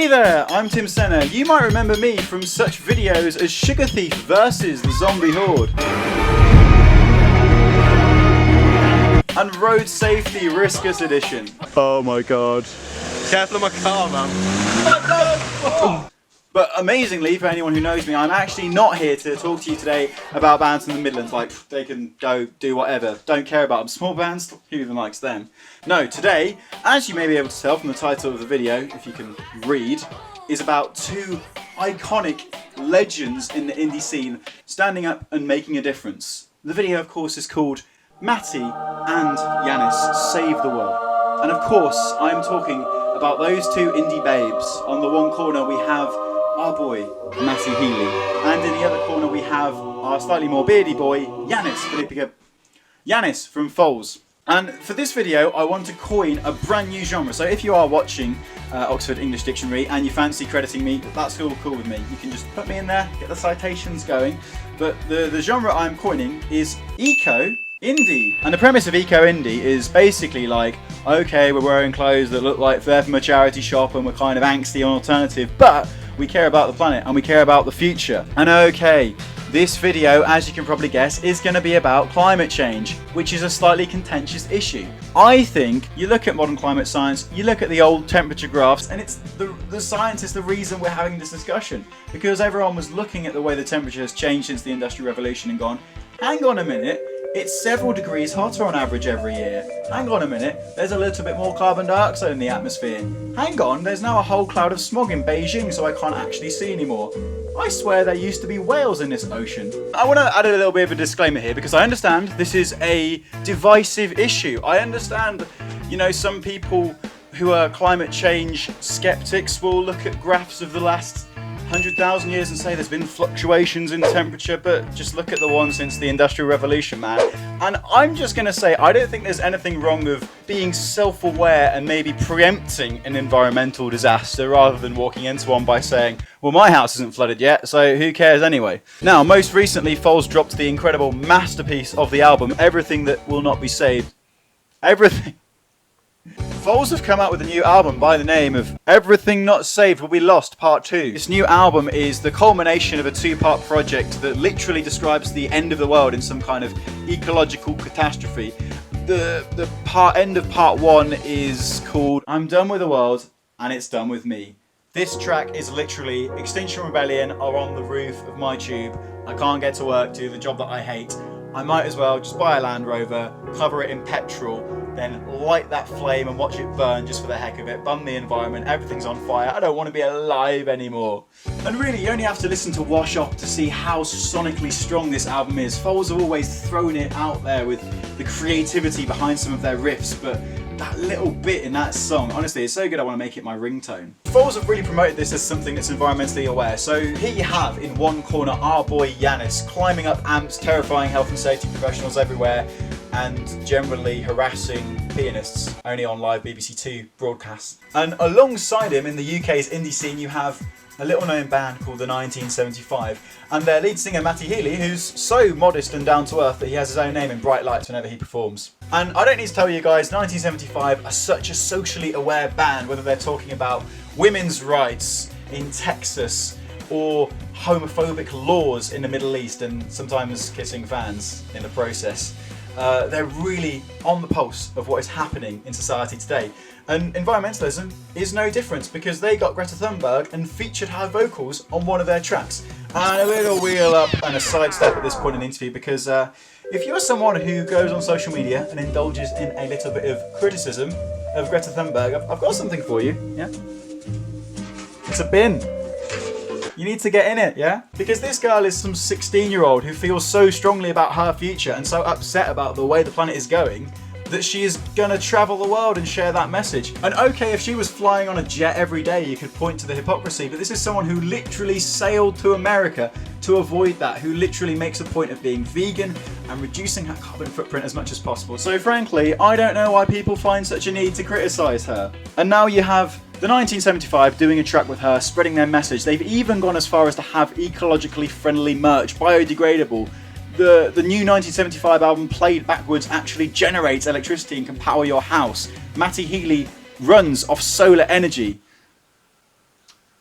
Hey there, I'm Tim Senna. You might remember me from such videos as Sugar Thief versus the Zombie Horde and Road Safety Riskus Edition. Oh my god. Careful of my car, man. But amazingly, for anyone who knows me, I'm actually not here to talk to you today about bands in the Midlands. Like, they can go do whatever. Don't care about them. Small bands, who even likes them? No, today, as you may be able to tell from the title of the video, if you can read, is about two iconic legends in the indie scene standing up and making a difference. The video, of course, is called MATTY and YANNIS Save the World. And of course, I'm talking about those two indie babes. On the one corner we have our boy, Matty Healy, and in the other corner we have our slightly more beardy boy, YANNIS from Foals. And for this video, I want to coin a brand new genre. So if you are watching Oxford English Dictionary and you fancy crediting me, that's all cool with me. You can just put me in there, get the citations going. But the genre I'm coining is eco-indie. And the premise of eco-indie is basically like, okay, we're wearing clothes that look like they're from a charity shop and we're kind of angsty and alternative, but we care about the planet and we care about the future. And okay, this video, as you can probably guess, is going to be about climate change, which is a slightly contentious issue. I think you look at modern climate science, you look at the old temperature graphs, and it's the science is the reason we're having this discussion. Because everyone was looking at the way the temperature has changed since the Industrial Revolution and gone, hang on a minute, it's several degrees hotter on average every year. Hang on a minute, there's a little bit more carbon dioxide in the atmosphere. Hang on, there's now a whole cloud of smog in Beijing so I can't actually see anymore. I swear there used to be whales in this ocean. I want to add a little bit of a disclaimer here because I understand this is a divisive issue. I understand, you know, some people who are climate change skeptics will look at graphs of the last 100,000 years and say there's been fluctuations in temperature, but just look at the one since the Industrial Revolution, man. And I'm just going to say, I don't think there's anything wrong with being self-aware and maybe preempting an environmental disaster rather than walking into one by saying, well, my house isn't flooded yet, so who cares anyway? Now, most recently, Foals dropped the incredible masterpiece of the album, Everything That Will Not Be Saved. Everything. Foals have come out with a new album by the name of Everything Not Saved Will Be Lost Part 2. This new album is the culmination of a two-part project that literally describes the end of the world in some kind of ecological catastrophe. The end of part 1 is called I'm Done With the World and It's Done With Me. This track is literally Extinction Rebellion are on the roof of my tube. I can't get to work, do the job that I hate. I might as well just buy a Land Rover, cover it in petrol, then light that flame and watch it burn just for the heck of it, bum the environment, everything's on fire, I don't want to be alive anymore. And really, you only have to listen to Wash Up to see how sonically strong this album is. Foals have always thrown it out there with the creativity behind some of their riffs, but that little bit in that song, honestly, it's so good I want to make it my ringtone. Foals have really promoted this as something that's environmentally aware, so here you have in one corner our boy YANNIS climbing up amps, terrifying health and safety professionals everywhere, and generally harassing pianists, only on live BBC Two broadcasts. And alongside him in the UK's indie scene you have a little known band called the 1975 and their lead singer Matty Healy, who's so modest and down to earth that he has his own name in bright lights whenever he performs. And I don't need to tell you guys, 1975 are such a socially aware band, whether they're talking about women's rights in Texas or homophobic laws in the Middle East and sometimes kissing fans in the process. They're really on the pulse of what is happening in society today. And environmentalism is no different because they got Greta Thunberg and featured her vocals on one of their tracks. And a little wheel up and a sidestep at this point in the interview because if you're someone who goes on social media and indulges in a little bit of criticism of Greta Thunberg, I've got something for you, yeah? It's a bin. You need to get in it, yeah? Because this girl is some 16-year-old who feels so strongly about her future and so upset about the way the planet is going that she is gonna travel the world and share that message. And okay, if she was flying on a jet every day, you could point to the hypocrisy, but this is someone who literally sailed to America to avoid that, who literally makes a point of being vegan and reducing her carbon footprint as much as possible. So frankly, I don't know why people find such a need to criticize her. And now you have the 1975 doing a track with her, spreading their message. They've even gone as far as to have ecologically friendly merch, biodegradable. The new 1975 album, played backwards, actually generates electricity and can power your house. Matty Healy runs off solar energy.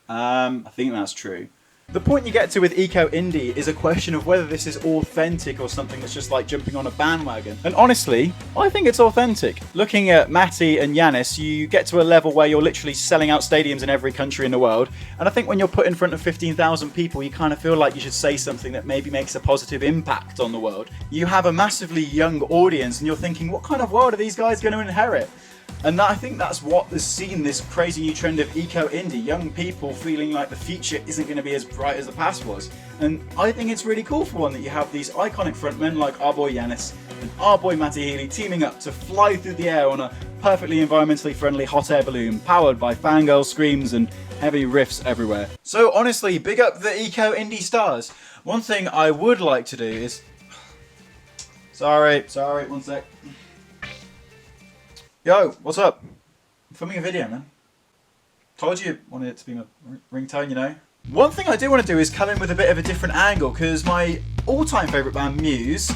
I think that's true. The point you get to with eco-indie is a question of whether this is authentic or something that's just like jumping on a bandwagon. And honestly, I think it's authentic. Looking at MATTY and YANNIS, you get to a level where you're literally selling out stadiums in every country in the world. And I think when you're put in front of 15,000 people, you kind of feel like you should say something that maybe makes a positive impact on the world. You have a massively young audience and you're thinking, what kind of world are these guys going to inherit? And I think that's what has seen this crazy new trend of eco-indie, young people feeling like the future isn't going to be as bright as the past was. And I think it's really cool for one that you have these iconic frontmen like our boy YANNIS and our boy MATTY teaming up to fly through the air on a perfectly environmentally friendly hot air balloon powered by fangirl screams and heavy riffs everywhere. So honestly, big up the eco-indie stars. One thing I would like to do is... Sorry, one sec. Yo, what's up? I'm filming a video, man. Told you wanted it to be my ringtone, you know. One thing I do want to do is come in with a bit of a different angle, because my all-time favourite band, Muse,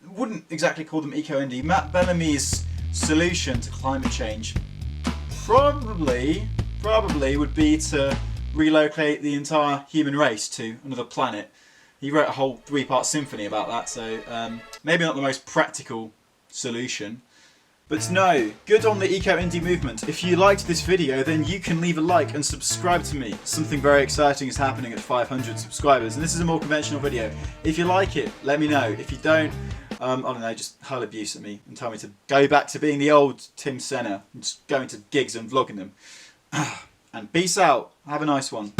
wouldn't exactly call them eco-indie. Matt Bellamy's solution to climate change probably would be to relocate the entire human race to another planet. He wrote a whole 3-part symphony about that, so maybe not the most practical solution. But no, good on the eco-indie movement. If you liked this video, then you can leave a like and subscribe to me. Something very exciting is happening at 500 subscribers, and this is a more conventional video. If you like it, let me know. If you don't, I don't know, just hurl abuse at me and tell me to go back to being the old Tim Senna and just going to gigs and vlogging them. And peace out. Have a nice one.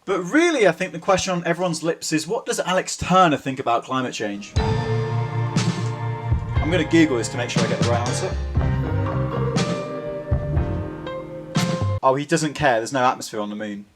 But really, I think the question on everyone's lips is, what does Alex Turner think about climate change? I'm going to Google this to make sure I get the right answer. Oh, he doesn't care. There's no atmosphere on the moon.